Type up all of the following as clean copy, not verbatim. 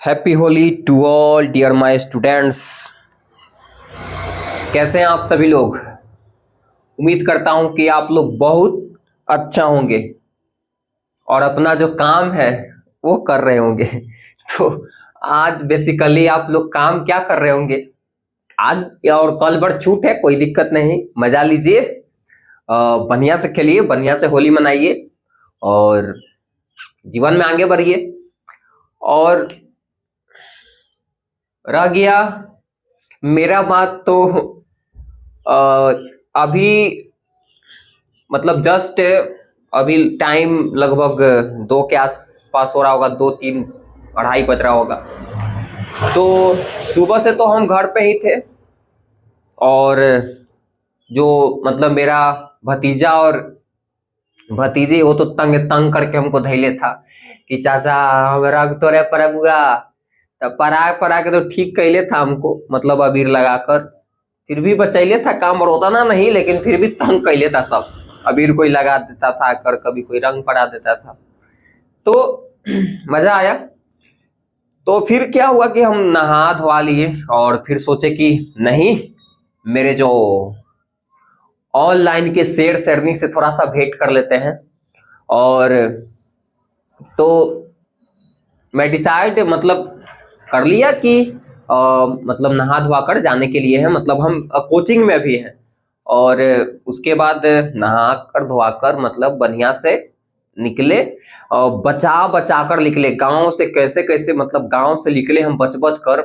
Happy Holi to all dear my students. कैसे हैं आप सभी लोग। उम्मीद करता हूं कि आप लोग बहुत अच्छा होंगे और अपना जो काम है वो कर रहे होंगे। तो आज बेसिकली आप लोग काम क्या कर रहे होंगे। आज और कल भर छूट है, कोई दिक्कत नहीं, मजा लीजिए, बढ़िया से खेलिए, बढ़िया से होली मनाइए और जीवन में आगे बढ़िए। और रह गया मेरा बात तो अभी मतलब जस्ट अभी टाइम लगभग 2 के आसपास हो रहा होगा, 2-3-2:30 बज रहा होगा। तो सुबह से तो हम घर पे ही थे और जो मतलब मेरा भतीजा और भतीजी वो तो तंग तंग करके हमको धैले था कि चाचा हम रंग तोरे परबुआ। तब परा के तो ठीक कैले था हमको, मतलब अबीर लगाकर, फिर भी बचैले था, काम रोताना नहीं लेकिन फिर भी तंग कैले था सब। अबीर कोई लगा देता था कर, कभी कोई रंग पड़ा देता था, तो मजा आया। तो फिर क्या हुआ कि हम नहा धोवा लिए और फिर सोचे कि नहीं, मेरे जो ऑनलाइन के शेर शेरनी से थोड़ा सा भेंट कर लेते हैं। और तो मैं डिसाइड मतलब कर लिया कि मतलब नहा धोवा कर जाने के लिए है, मतलब हम कोचिंग में भी हैं। और उसके बाद नहा कर धोवा कर मतलब बढ़िया से निकले, बचा बचा कर निकले गांव से, कैसे कैसे मतलब गांव से निकले हम बच बच कर,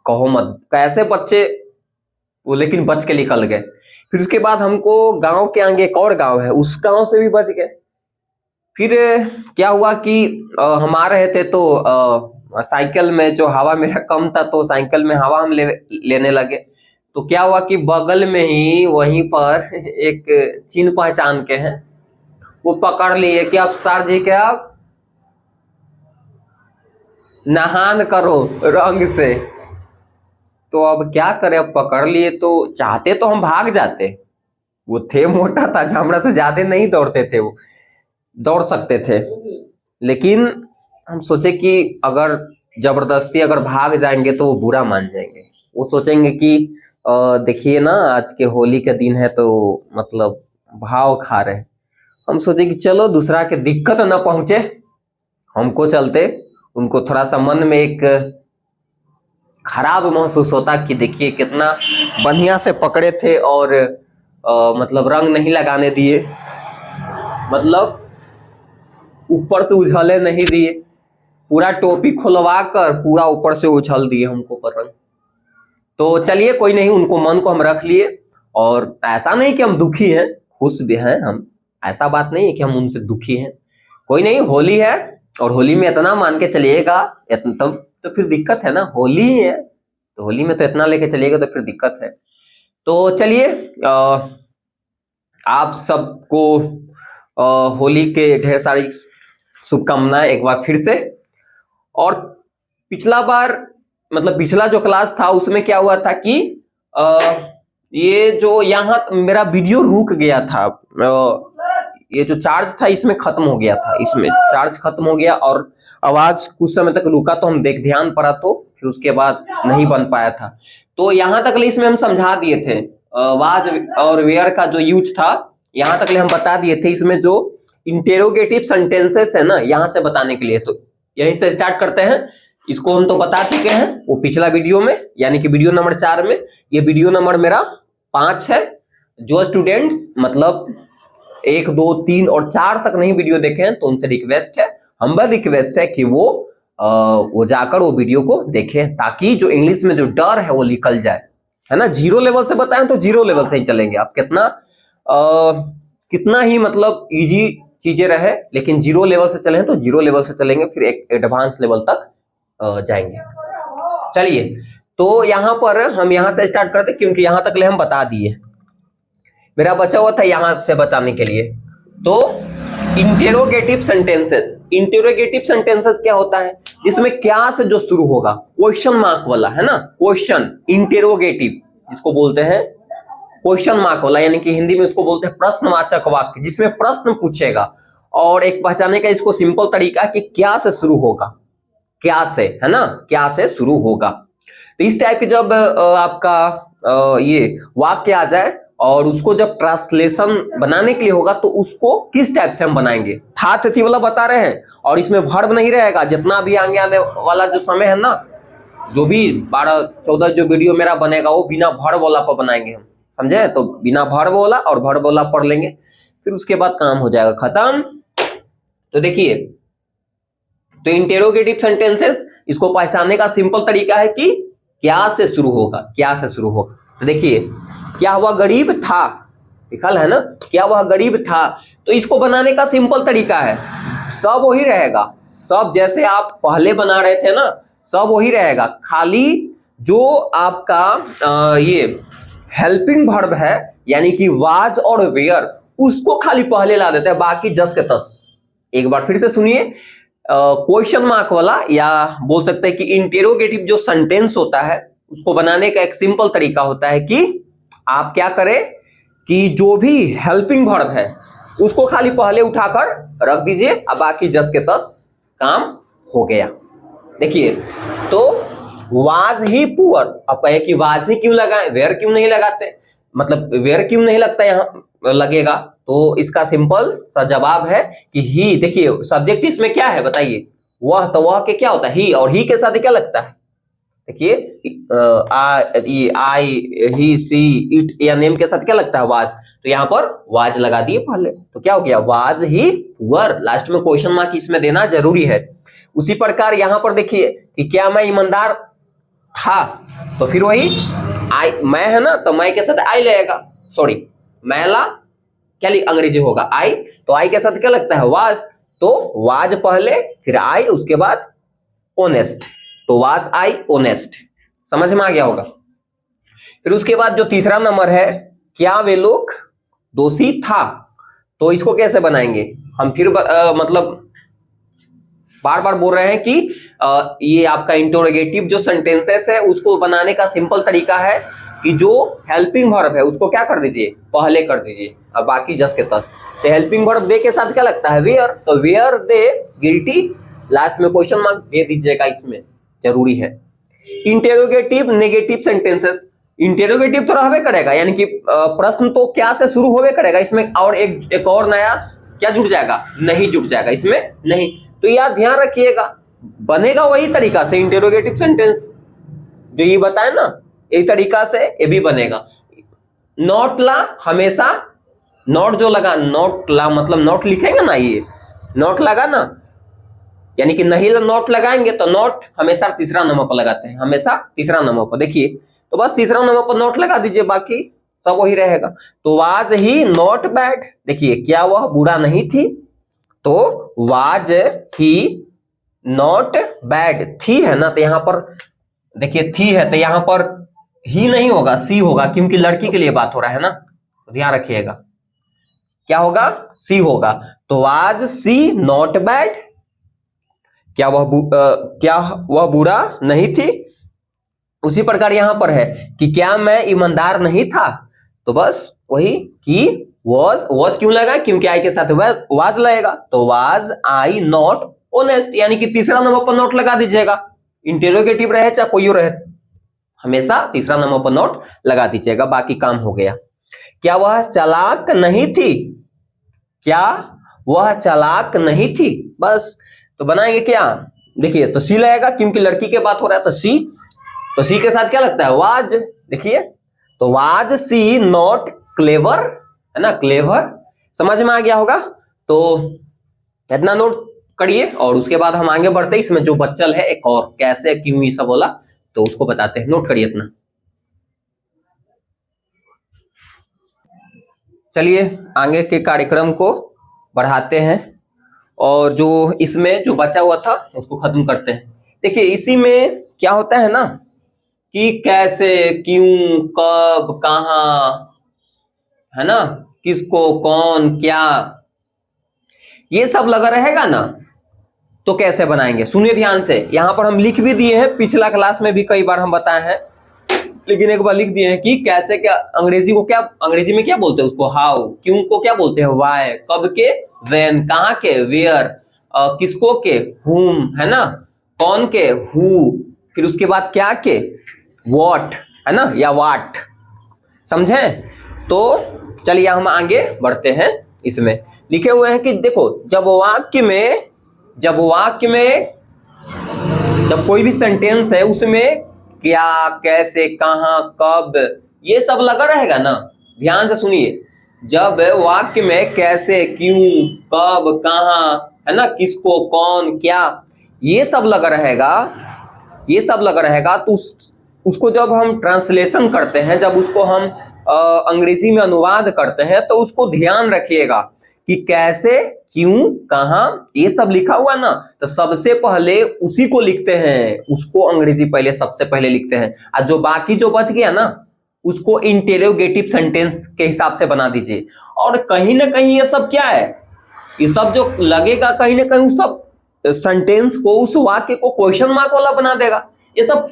कहो मत कैसे बच्चे वो, लेकिन बच के निकल गए। फिर उसके बाद हमको गांव के आगे एक और गांव है, उस गांव से भी बच गए। फिर क्या हुआ कि हम आ रहे थे तो साइकिल में जो हवा मेरा कम था तो साइकिल में हवा हम लेने लगे। तो क्या हुआ कि बगल में ही वहीं पर एक चीन पहचान के हैं, वो पकड़ लिए कि अब सर जी के आप नहान करो रंग से। तो अब क्या करें, अब पकड़ लिए तो चाहते तो हम भाग जाते, वो थे मोटा था, हमरा से ज्यादा नहीं दौड़ते थे, वो दौड़ सकते थे, लेकिन हम सोचे कि अगर जबरदस्ती अगर भाग जाएंगे तो वो बुरा मान जाएंगे। वो सोचेंगे कि देखिए ना आज के होली के दिन है तो मतलब भाव खा रहे। हम सोचे कि चलो दूसरा के दिक्कत ना पहुंचे, हमको चलते। उनको थोड़ा सा मन में एक खराब महसूस होता कि देखिए कितना बढ़िया से पकड़े थे और मतलब रंग नहीं लगाने दिए, मतलब ऊपर से उछले नहीं दिए, पूरा टोपी खुलवा कर पूरा ऊपर से उछल दिए हमको पर रंग। तो चलिए कोई नहीं, उनको मन को हम रख लिए। और ऐसा नहीं कि हम दुखी हैं, खुश भी हैं हम, ऐसा बात नहीं है कि हम उनसे दुखी हैं। कोई नहीं, होली है और होली में इतना मान के चलिएगा, तब तो फिर दिक्कत है ना, होली ही है तो होली में तो इतना लेके चलिएगा तो फिर दिक्कत है। तो चलिए आप सबको होली के ढेर सारी शुभकामनाएं एक बार फिर से। और पिछला बार मतलब पिछला जो क्लास था उसमें क्या हुआ था कि ये जो यहाँ मेरा वीडियो रुक गया था, ये जो चार्ज था इसमें खत्म हो गया था, इसमें चार्ज खत्म हो गया और आवाज कुछ समय तक रुका, तो हम ध्यान पड़ा तो फिर उसके बाद नहीं बन पाया था। तो यहाँ तक इसमें हम समझा दिए थे, वाज और वेयर का जो यूज था यहाँ तक हम बता दिए थे। इसमें जो इंटेरोगेटिव सेंटेंसेस है ना, यहाँ से बताने के लिए, तो यहीं से स्टार्ट करते हैं। इसको हम तो बता चुके हैं वो पिछला वीडियो में, यानी कि वीडियो नंबर 4 में। ये वीडियो नंबर मेरा 5 है। जो स्टूडेंट्स मतलब 1, 2, 3 और 4 तक नहीं वीडियो देखे हैं तो उनसे रिक्वेस्ट है, हम्बल रिक्वेस्ट है कि वो जाकर वो वीडियो को देखें, ताकि जो इंग्लिश में जो डर है वो निकल जाए, है ना। 0 लेवल से बताएं तो 0 लेवल से ही चलेंगे, आप कितना ही मतलब इजी चीजें रहे, लेकिन 0 लेवल से चले तो 0 लेवल से चलेंगे, फिर एक एडवांस लेवल तक जाएंगे। चलिए, तो यहां पर हम यहां से स्टार्ट करते क्योंकि यहां तक ले हम बता दिए, मेरा बचा हुआ था यहां से बताने के लिए। तो इंटेरोगेटिव सेंटेंसेस, इंटेरोगेटिव सेंटेंसेस क्या होता है, इसमें क्या से जो शुरू होगा, क्वेश्चन मार्क वाला, है ना, क्वेश्चन इंटेरोगेटिव जिसको बोलते हैं, क्वेश्चन मार्क वाला, यानी कि हिंदी में उसको बोलते हैं प्रश्नवाचक वाक्य, जिसमें प्रश्न पूछेगा। और एक पहचाने का इसको सिंपल तरीका कि क्या से शुरू होगा, क्या से, है ना, क्या से शुरू होगा। तो इस टाइप के जब आपका ये वाक्य आ जाए और उसको जब ट्रांसलेशन बनाने के लिए होगा तो उसको किस टाइप से हम बनाएंगे, था थी वाला बता रहे हैं। और इसमें वर्ब नहीं रहेगा, जितना भी आगे आने वाला जो समय है ना, जो भी 12-14 जो वीडियो मेरा बनेगा वो बिना वर्ब वाला पर बनाएंगे हम, समझे। तो बिना वर्ब वाला और वर्ब वाला पढ़ लेंगे, फिर उसके बाद काम हो जाएगा खत्म। तो देखिए, तो इंटेरोगेटिव सेंटेंसेस इसको पहचानने का सिंपल तरीका है कि क्या से शुरू होगा, क्या से शुरू होगा। तो देखिए, क्या वह गरीब था, लिखल है ना, क्या वह गरीब था। तो इसको बनाने का सिंपल तरीका है, सब वही रहेगा, सब जैसे आप पहले बना रहे थे ना, सब वही रहेगा। खाली जो आपका ये हेल्पिंग वर्ब है, यानी कि वाज और वेयर, उसको खाली पहले ला देते हैं, बाकी जस के तस। एक बार फिर से सुनिए, क्वेश्चन मार्क वाला या बोल सकते हैं कि इंटेरोगेटिव जो सेंटेंस होता है उसको बनाने का एक सिंपल तरीका होता है कि आप क्या करें कि जो भी हेल्पिंग वर्ब है उसको खाली पहले उठाकर रख दीजिए, अब बाकी जस्ट के तस काम हो गया। देखिए, तो वाज ही पुअर, आप कहे कि वाज ही क्यों लगाए, वेयर क्यों नहीं लगाते, मतलब वेयर क्यों नहीं लगता यहाँ लगेगा। तो इसका सिंपल सा जवाब है कि ही। देखिए, सब्जेक्ट इसमें क्या है बताइए, वह, तो वह के क्या होता है, ही, और ही के साथ क्या लगता है, देखिए आई, ही, सी, इट या नेम के साथ क्या लगता है, वाज। तो यहाँ पर वाज लगा दिए पहले, तो क्या हो गया, वाज ही पुअर। लास्ट में क्वेश्चन मार्क इसमें देना जरूरी है। उसी प्रकार यहाँ पर देखिए कि क्या मैं ईमानदार था, तो फिर वही आई, मैं है ना, तो मैं के साथ आई लगेगा, सॉरी मैला क्या अंग्रेजी होगा आई, तो आई के साथ क्या लगता है, वाज। तो वाज पहले, फिर आई, उसके बाद ओनेस्ट, तो वाज आई ओनेस्ट। समझ में आ गया होगा। फिर उसके बाद जो तीसरा नंबर है, क्या वे लोग दोषी था, तो इसको कैसे बनाएंगे हम, फिर मतलब बार बार बोल रहे हैं कि ये आपका इंटरोगेटिव जो सेंटेंसेस है उसको बनाने का सिंपल तरीका है कि जो हेल्पिंग वर्ब है उसको क्या कर दीजिए, पहले कर दीजिए, और बाकी जस के तस। तो हेल्पिंग वर्ब दे के साथ क्या लगता है, वेयर, तो वेयर दे गिल्टी, लास्ट में क्वेश्चन मार्क दे दीजिएगा, इसमें जरूरी है। इंटेरोगेटिव नेगेटिव सेंटेंसेस, इंटेरोगेटिव तो रहबे करेगा, यानी कि प्रश्न तो क्या से शुरू होवे करेगा, इसमें और एक और नया क्या जुड़ जाएगा, नहीं जुड़ जाएगा इसमें, नहीं। तो यार ध्यान रखिएगा, बनेगा वही तरीका से इंटेरोगेटिव सेंटेंस जो ये बताए ना, यही तरीका से ये भी बनेगा। नॉट ला, हमेशा नॉट जो लगा, नॉट ला मतलब नॉट लिखेंगे ना, ये नॉट लगा ना, यानी कि नहीं नॉट लगाएंगे तो नॉट हमेशा तीसरा नंबर पर लगाते हैं, हमेशा तीसरा नंबर पर। देखिए, तो बस तीसरा नंबर पर नॉट लगा दीजिए, बाकी सब वही रहेगा। तो वाज ही नॉट बैड, देखिए क्या वह बुरा नहीं थी, तो वाज ही नॉट बैड, थी है ना, तो यहां पर देखिए थी है, तो यहां पर ही नहीं होगा, सी होगा, क्योंकि लड़की के लिए बात हो रहा है ना, तो ध्यान रखिएगा क्या होगा, सी होगा। तो वाज सी नॉट बैड, क्या वह बुरा नहीं थी। उसी प्रकार यहां पर है कि क्या मैं ईमानदार नहीं था, तो बस वही कि was क्यों लगा, क्योंकि आई के साथ वाज लगेगा, तो वाज आई नॉट ऑनेस्ट, यानी कि तीसरा नंबर पर नोट लगा दीजिएगा, इंटेरोगेटिव रहे चाहे कोई रहे, हमेशा तीसरा नंबर पर नोट लगा दीजिएगा, बाकी काम हो गया। क्या वह चालाक नहीं थी, क्या वह चालाक नहीं थी, बस। तो बनाएंगे क्या, देखिए, तो सी लगेगा क्योंकि लड़की के बात हो रहा है, तो सी, तो सी के साथ क्या लगता है, वाज। देखिए, तो वाज सी नॉट क्लेवर, है ना, क्लेवर, समझ में आ गया होगा। तो इतना नोट करिए और उसके बाद हम आगे बढ़ते हैं। इसमें जो बच्चल है एक और कैसे क्यों ये सब बोला, तो उसको बताते हैं, नोट करिए इतना। चलिए आगे के कार्यक्रम को बढ़ाते हैं और जो इसमें जो बचा हुआ था उसको खत्म करते हैं। देखिए, इसी में क्या होता है ना कि कैसे, क्यों, कब, कहां, है ना, किसको, कौन, क्या, ये सब लगा रहेगा ना, तो कैसे बनाएंगे, सुनिए ध्यान से। यहां पर हम लिख भी दिए हैं, पिछला क्लास में भी कई बार हम बताए हैं, लेकिन एक बार लिख दिए हैं कि कैसे, क्या अंग्रेजी को, क्या अंग्रेजी में क्या बोलते हैं उसको, हाउ, क्यों को क्या बोलते हैं, व्हाई, कब के, व्हेन, कहां के, वेयर, किसको के, हुम, है ना, कौन के, हु, फिर उसके बाद क्या के, वॉट, है ना, या वाट, समझे। तो चलिए हम आगे बढ़ते हैं। इसमें लिखे हुए हैं कि देखो, जब वाक्य में जब कोई भी सेंटेंस है उसमें क्या, कैसे, कहां, कब, ये सब लगा रहेगा ना, ध्यान से सुनिए। जब वाक्य में कैसे, क्यों, कब, कहां, है ना, किसको, कौन, क्या, ये सब लगा रहेगा तो उसको जब हम ट्रांसलेशन करते हैं, जब उसको हम अंग्रेजी में अनुवाद करते हैं, तो उसको ध्यान रखिएगा कि कैसे, क्यों, कहां, ये सब लिखा हुआ ना, तो सबसे पहले उसी को लिखते हैं, उसको अंग्रेजी पहले सबसे पहले लिखते हैं, और जो बाकी जो बच गया ना उसको इंटेरोगेटिव सेंटेंस के हिसाब से बना दीजिए। और कहीं ना कहीं ये सब क्या है, ये सब जो लगेगा कहीं ना कहीं उस सब सेंटेंस को, उस वाक्य को क्वेश्चन मार्क वाला बना देगा। ये सब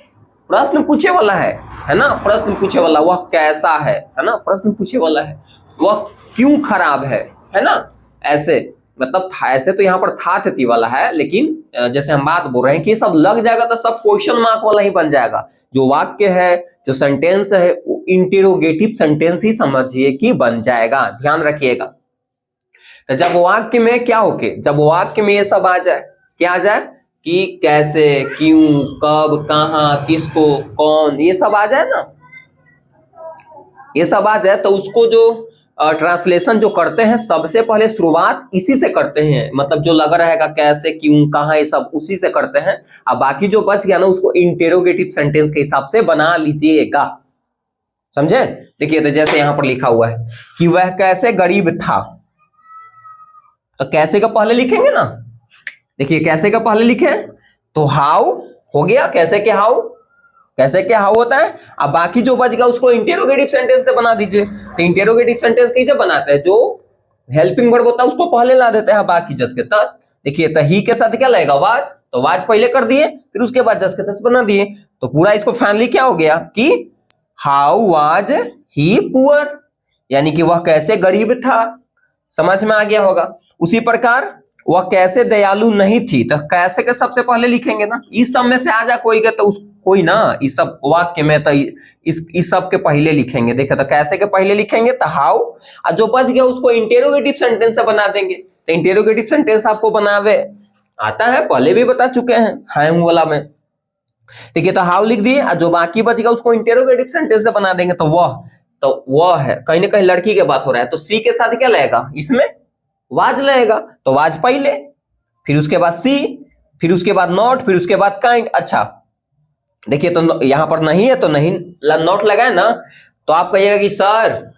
प्रश्न पूछे वाला है ना, प्रश्न पूछे वाला, वह कैसा है ना, प्रश्न पूछे वाला है, वह क्यों खराब है ना, ऐसे, मतलब ऐसे तो यहाँ पर था तिथि वाला है, लेकिन जैसे हम बात बोल रहे हैं कि ये सब लग जाएगा तो सब क्वेश्चन मार्क वाला ही बन जाएगा। जो वाक्य है, जो सेंटेंस है, वो इंटेरोगेटिव सेंटेंस ही समझिए कि बन जाएगा, ध्यान रखिएगा। तो जब वाक्य में क्या होके, जब वाक्य में ये सब आ जाए, क्या आ जाए कि कैसे, क्यों, कब, कहां, किसको, कौन, ये सब आ जाए ना, ये सब आ जाए, तो उसको जो ट्रांसलेशन जो करते हैं सबसे पहले शुरुआत इसी से करते हैं, मतलब जो लगा रहेगा कैसे, क्यों, कहां, ये सब उसी से करते हैं। अब बाकी जो बच गया ना उसको इंटेरोगेटिव सेंटेंस के हिसाब से बना लीजिएगा, समझे। देखिए, तो जैसे यहां पर लिखा हुआ है कि वह कैसे गरीब था, तो कैसे का पहले लिखेंगे ना, देखिए कैसे का पहले लिखे तो हाउ हो गया, कैसे के हाउ, कैसे के हाउ होता है। अब बाकी जो बच गया उसको इंटेरोगेटिव सेंटेंस से बना दीजिए। तो इंटेरोगेटिव सेंटेंस कैसे बनाते हैं, जो हेल्पिंग वर्ब होता है उसको पहले ला देते हैं बाकी जस के तस। देखिए, तो ही के साथ क्या लगेगा, वाज, तो वाज पहले कर दिए, फिर उसके बाद जस के तस बना दिए, तो पूरा इसको फाइनली क्या हो गया कि हाउ वाज ही पुअर, यानी कि वह कैसे गरीब था, समझ में आ गया होगा। उसी प्रकार वह कैसे दयालु नहीं थी, तो कैसे के सबसे पहले लिखेंगे ना, इस सब में से आ जा कोई के, तो कोई ना इस सब वाक्य में तो इस सब के पहले लिखेंगे। देखो, तो कैसे के पहले लिखेंगे तो हाउ, और जो बच गया उसको इंटेरोगेटिव सेंटेंस से बना देंगे। तो इंटेरोगेटिव सेंटेंस आपको बनावे आता है, पहले भी बता चुके हैं हूं वाला में। ठीक है, तो हाउ लिख दिए, और जो बाकी बच गया उसको इंटेरोगेटिव सेंटेंस से बना देंगे। तो वह है, कहीं ना कहीं लड़की के बात हो रहा है, तो सी के साथ क्या लगेगा, इसमें वाज लगेगा, तो वाज पहले, फिर उसके बाद सी, फिर उसके बाद नॉट, फिर उसके बाद काइंड। अच्छा देखिए, तो यहां पर नहीं है तो नहीं नॉट लगा है ना, तो आप कहिएगा कि सर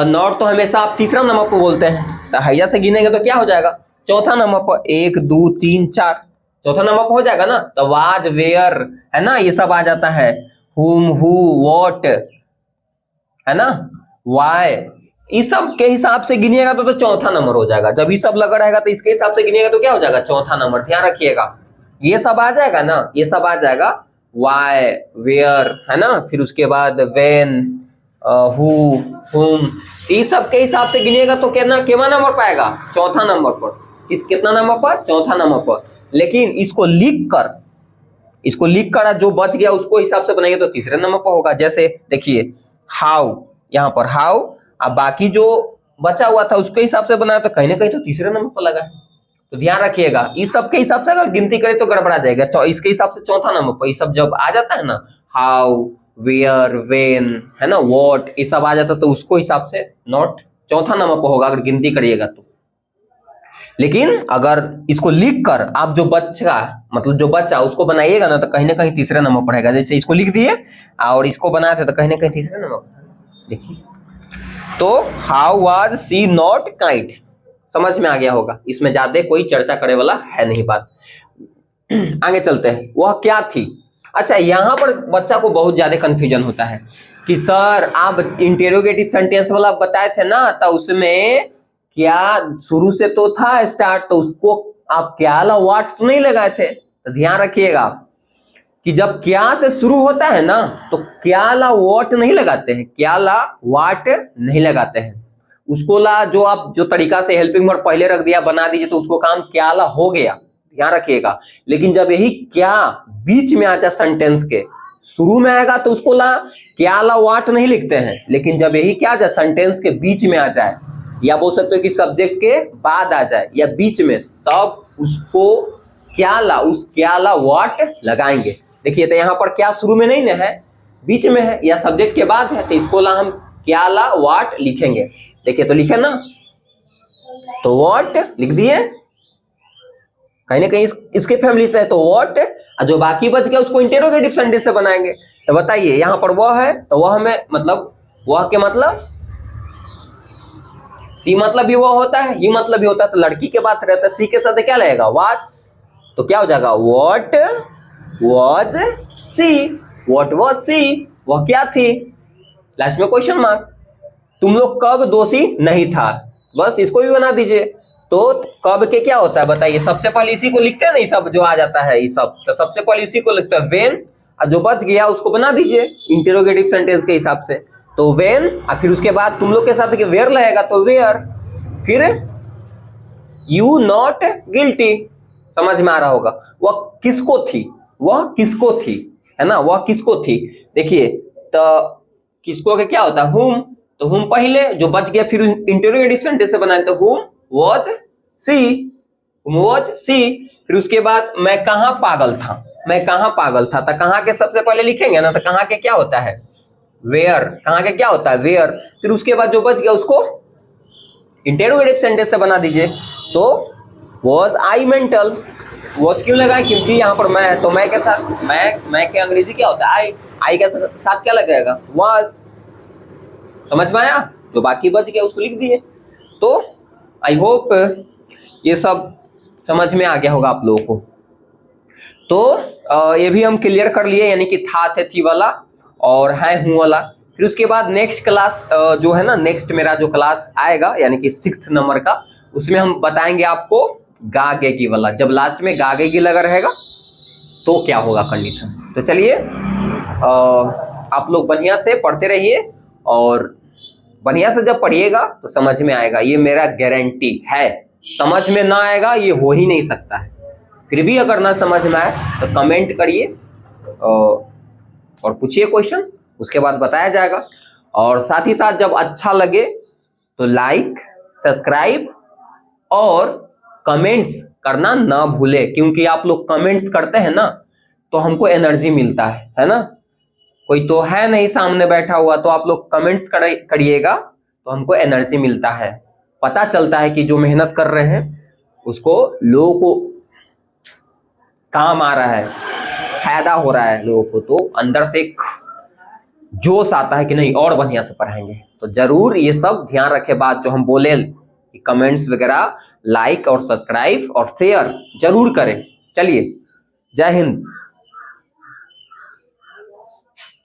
नॉट तो हमेशा आप तीसरा नंबर पर बोलते हैं, तो हैया से गिनेंगे तो क्या हो जाएगा, चौथा नंबर पर, 1 2 3 4, चौथा नंबर पर हो जाएगा ना। तो वाज, वेयर, है ना, ये सब आ जाता है, हुम, हु, वॉट, है ना, वाई, इस सब के हिसाब से गिनिएगा तो चौथा नंबर हो जाएगा। जब ये सब लगा रहेगा तो इसके हिसाब से गिनिएगा तो क्या हो जाएगा, चौथा नंबर। ध्यान रखिएगा, ये सब आ जाएगा ना, ये सब आ जाएगा, वाई, वेयर, है ना, फिर उसके बाद वेन, हु, हुम, इस सब के हिसाब से गिनिएगा तो कितना नंबर पाएगा, चौथा नंबर पर। कितना नंबर पर, चौथा नंबर पर। लेकिन इसको लिख कर जो बच गया उसको हिसाब से बनाएंगे तो तीसरे नंबर पर होगा। जैसे देखिए, हाउ, यहाँ पर हाउ, अब बाकी जो बचा हुआ था उसके हिसाब से बनाया तो कहीं ना कहीं तो तीसरे नंबर पर लगा है। तो ध्यान रखिएगा, इस सब के हिसाब से अगर गिनती करें तो गड़बड़ा जाएगा। इसके हिसाब से चौथा नंबर पर, ये सब जब आ जाता है ना, हाउ, वेयर, वेन, है ना, वॉट, ये सब आ जाता तो उसको हिसाब से नॉट चौथा नंबर पर होगा अगर गिनती करिएगा तो। लेकिन अगर इसको लिख कर आप जो बच्चा, मतलब जो बच्चा उसको बनाइएगा ना तो कहीं ना कहीं तीसरे नंबर पर रहेगा। जैसे इसको लिख दिए और इसको बनाते तो कहीं ना कहीं तीसरे नंबर पर। देखिए, तो how was she not kind, समझ में आ गया होगा, इसमें ज्यादा कोई चर्चा करे वाला है नहीं बात। आगे चलते हैं, वह क्या थी। अच्छा, यहां पर बच्चा को बहुत ज्यादा कंफ्यूजन होता है कि सर आप इंटेरोगेटिव सेंटेंस वाला बताए थे ना, तो उसमें क्या शुरू से तो था स्टार्ट, तो उसको आप क्या ला वाट तो नहीं लगाए थे। तो ध्यान रखिएगा कि जब क्या से शुरू होता है ना तो क्या ला वाट नहीं लगाते हैं, क्या ला वाट नहीं लगाते हैं। उसको ला जो आप जो तरीका से हेल्पिंग वर्ब पहले रख दिया बना दीजिए तो उसको काम क्या ला हो गया। ध्यान रखिएगा। लेकिन जब यही क्या बीच में आ जाए सेंटेंस के, शुरू में आएगा तो उसको क्या ला वाट नहीं लिखते हैं, लेकिन जब यही क्या आ जाए सेंटेंस के बीच में आ जाए, या बोल सकते हो कि सब्जेक्ट के बाद आ जाए या बीच में, तब उसको उस क्या ला वाट लगाएंगे। देखिए तो यहाँ पर क्या शुरू में नहीं ना है, बीच में है या सब्जेक्ट के बाद है, तो इसको ला हम क्या ला वाट लिखेंगे। देखिए तो लिखे ना, तो व्हाट लिख दिए, कहीं ना कहीं इसके फैमिली से है तो व्हाट, और जो बाकी बच गया उसको इंटेरोगेटिव सेंटेंस से बनाएंगे। तो बताइए यहाँ पर वह है तो वह में मतलब वह के मतलब सी मतलब भी वह होता है, ही मतलब भी होता है, तो लड़की के बात रहता है, सी के साथ क्या लगेगा वाज, तो क्या हो जाएगा what was she, what was she, वह क्या थी, लास्ट में क्वेश्चन मार्क। तुम लोग कब दोषी नहीं था, बस इसको भी बना दीजिए। तो कब के क्या होता है बताइए, सबसे पहले इसी को लिखते हैं ना, ये सब जो आ जाता है ये सब, तो सबसे पहले इसी को लिखते हैं व्हेन, और जो बच गया उसको बना दीजिए इंटेरोगेटिव सेंटेंस के हिसाब से। तो व्हेन, और फिर उसके बाद तुम लोग के साथ वेयर लगेगा तो वेयर, फिर यू नॉट गिल्टी, समझ में आ रहा होगा। वह किसको थी, वह किसको थी, है ना, वह किसको थी। देखिए तो किसको के क्या होता है हुम, तो हुम पहले, जो बच गया फिर इंटेरोगेटिव सेंटेंस से बनाए, तो हुम वाज सी, फिर उसके बाद मैं कहाँ पागल था, मैं कहाँ पागल था, तो कहाँ के सबसे पहले लिखेंगे ना, तो कहाँ के क्या होता है वेयर, कहाँ के क्या होता है वेयर, फिर उसके बाद जो बच गया उसको इंटेरोगेटिव सेंटेंस से बना दीजिए। तो वाज आई मेंटल, वाज क्यों लगा, क्योंकि यहाँ पर मैं है, तो मैं के साथ मैं के अंग्रेजी क्या होता है आई के साथ क्या लगेगा वाज, समझ में आया। जो बाकी बच गया उसको लिख दिए। तो आई होप ये सब समझ में आ गया होगा आप लोगों को। तो ये भी हम क्लियर कर लिए, यानी कि था थे थी वाला और है हूँ वाला। फिर उसके बाद नेक्स्ट क्लास जो है ना, नेक्स्ट मेरा जो क्लास आएगा यानी कि 6th नंबर का, उसमें हम बताएंगे आपको गागेगी वाला। जब लास्ट में गागेगी लगा रहेगा तो क्या होगा कंडीशन। तो चलिए आप लोग बढ़िया से पढ़ते रहिए, और बढ़िया से जब पढ़िएगा तो समझ में आएगा, ये मेरा गारंटी है। समझ में ना आएगा ये हो ही नहीं सकता है। फिर भी अगर ना समझ में आए तो कमेंट करिए और पूछिए क्वेश्चन, उसके बाद बताया जाएगा। और साथ ही साथ जब अच्छा लगे तो लाइक, सब्सक्राइब और कमेंट्स करना ना भूले, क्योंकि आप लोग कमेंट्स करते हैं ना तो हमको एनर्जी मिलता है ना। कोई तो है नहीं सामने बैठा हुआ, तो आप लोग कमेंट्स करिएगा तो हमको एनर्जी मिलता है, पता चलता है कि जो मेहनत कर रहे हैं उसको लोगों को काम आ रहा है, फायदा हो रहा है लोगों को, तो अंदर से एक जोश आता है कि नहीं और बढ़िया से पढ़ाएंगे। तो जरूर ये सब ध्यान रखे, बात जो हम बोले कि कमेंट्स वगैरह, लाइक और सब्सक्राइब और शेयर जरूर करें। चलिए, जय हिंद।